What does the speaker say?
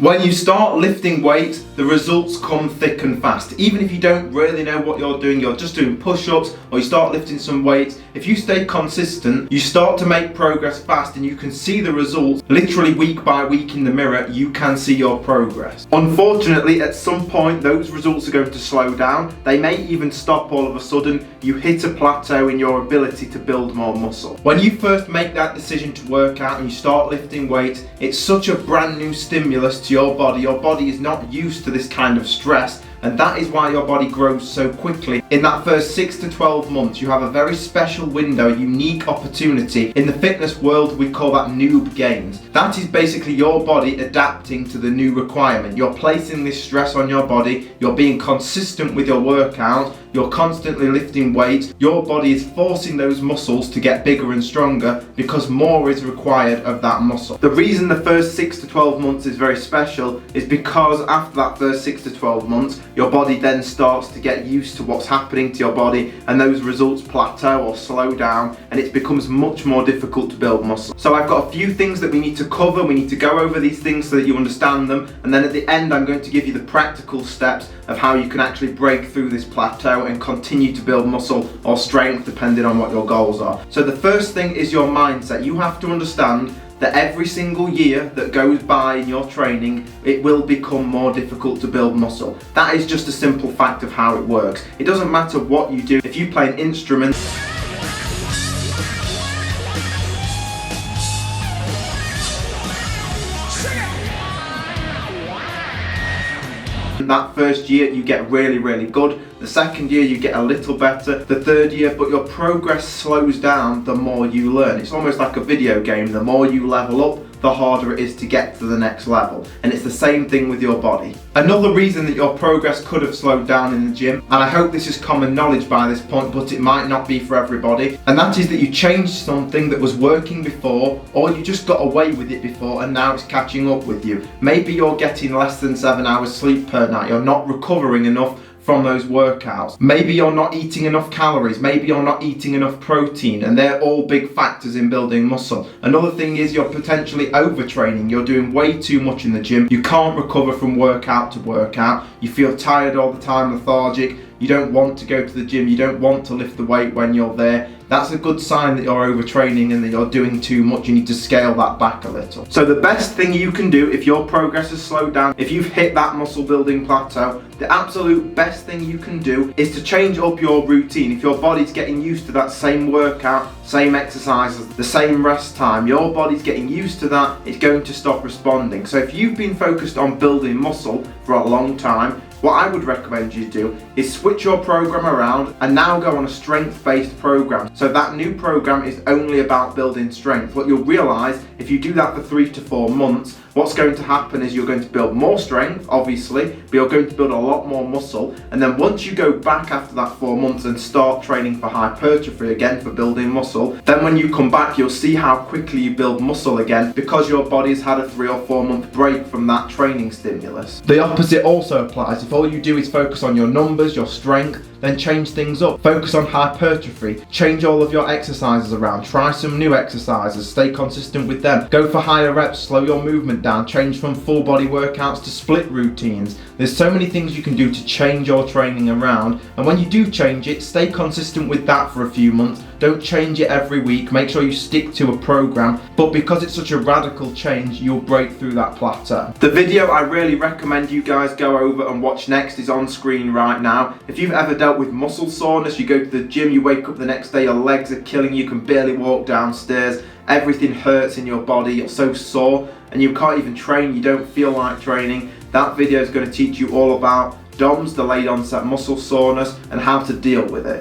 When you start lifting weights, the results come thick and fast. Even if you don't really know what you're doing, you're just doing push-ups or you start lifting some weights, if you stay consistent, you start to make progress fast and you can see the results literally week by week in the mirror. You can see your progress. Unfortunately, at some point, those results are going to slow down. They may even stop all of a sudden. You hit a plateau in your ability to build more muscle. When you first make that decision to work out and you start lifting weights, it's such a brand new stimulus to your body. Your body is not used to this kind of stress, and that is why your body grows so quickly. In that first 6 to 12 months, you have a very special window, a unique opportunity. In the fitness world, we call that Noob gains. That is basically your body adapting to the new requirement. You're placing this stress on your body, you're being consistent with your workout, you're constantly lifting weights, your body is forcing those muscles to get bigger and stronger because more is required of that muscle. The reason the first 6 to 12 months is very special is because after that first 6 to 12 months, your body then starts to get used to what's happening to your body, and those results plateau or slow down, and it becomes much more difficult to build muscle. So I've got a few things that we need to cover. We need to go over these things so that you understand them, and then at the end I'm going to give you the practical steps of how you can actually break through this plateau and continue to build muscle or strength depending on what your goals are. So the first thing is your mindset. You have to understand that every single year that goes by in your training, it will become more difficult to build muscle. That is just a simple fact of how it works. It doesn't matter what you do. If you play an instrument, that first year you get really good. The second year you get a little better. The third year, but your progress slows down the more you learn. It's almost like a video game. The more you level up, the harder it is to get to the next level. And it's the same thing with your body. Another reason that your progress could have slowed down in the gym, and I hope this is common knowledge by this point, but it might not be for everybody, and that is that you changed something that was working before, or you just got away with it before and now it's catching up with you. Maybe you're getting less than 7 hours sleep per night. You're not recovering enough from those workouts. Maybe you're not eating enough calories, maybe you're not eating enough protein, and they're all big factors in building muscle. Another thing is you're potentially overtraining. You're doing way too much in the gym. You can't recover from workout to workout. You feel tired all the time, lethargic. You don't want to go to the gym. You don't want to lift the weight when you're there. That's a good sign that you're overtraining and that you're doing too much. You need to scale that back a little. So the best thing you can do if your progress has slowed down, if you've hit that muscle building plateau, the absolute best thing you can do is to change up your routine. If your body's getting used to that same workout, same exercises, the same rest time, your body's getting used to that, it's going to stop responding. So if you've been focused on building muscle for a long time, what I would recommend you do is switch your program around and now go on a strength-based program. So that new program is only about building strength. What you'll realize if you do that for 3 to 4 months, what's going to happen is you're going to build more strength, obviously, but you're going to build a lot more muscle. And then once you go back after that 4 months and start training for hypertrophy again, for building muscle, then when you come back, you'll see how quickly you build muscle again because your body's had a 3 or 4 month break from that training stimulus. The opposite also applies. If all you do is focus on your numbers, your strength, then change things up. Focus on hypertrophy. Change all of your exercises around. Try some new exercises. Stay consistent with them. Go for higher reps. Slow your movement down. Change from full body workouts to split routines. There's so many things you can do to change your training around. And when you do change it, stay consistent with that for a few months. Don't change it every week. Make sure you stick to a program. But because it's such a radical change, you'll break through that plateau. The video I really recommend you guys go over and watch next is on screen right now. If you've ever dealt with muscle soreness, you go to the gym, you wake up the next day, your legs are killing you, can barely walk downstairs, everything hurts in your body, you're so sore, and you can't even train, you don't feel like training, that video is going to teach you all about DOMS, delayed onset muscle soreness, and how to deal with it.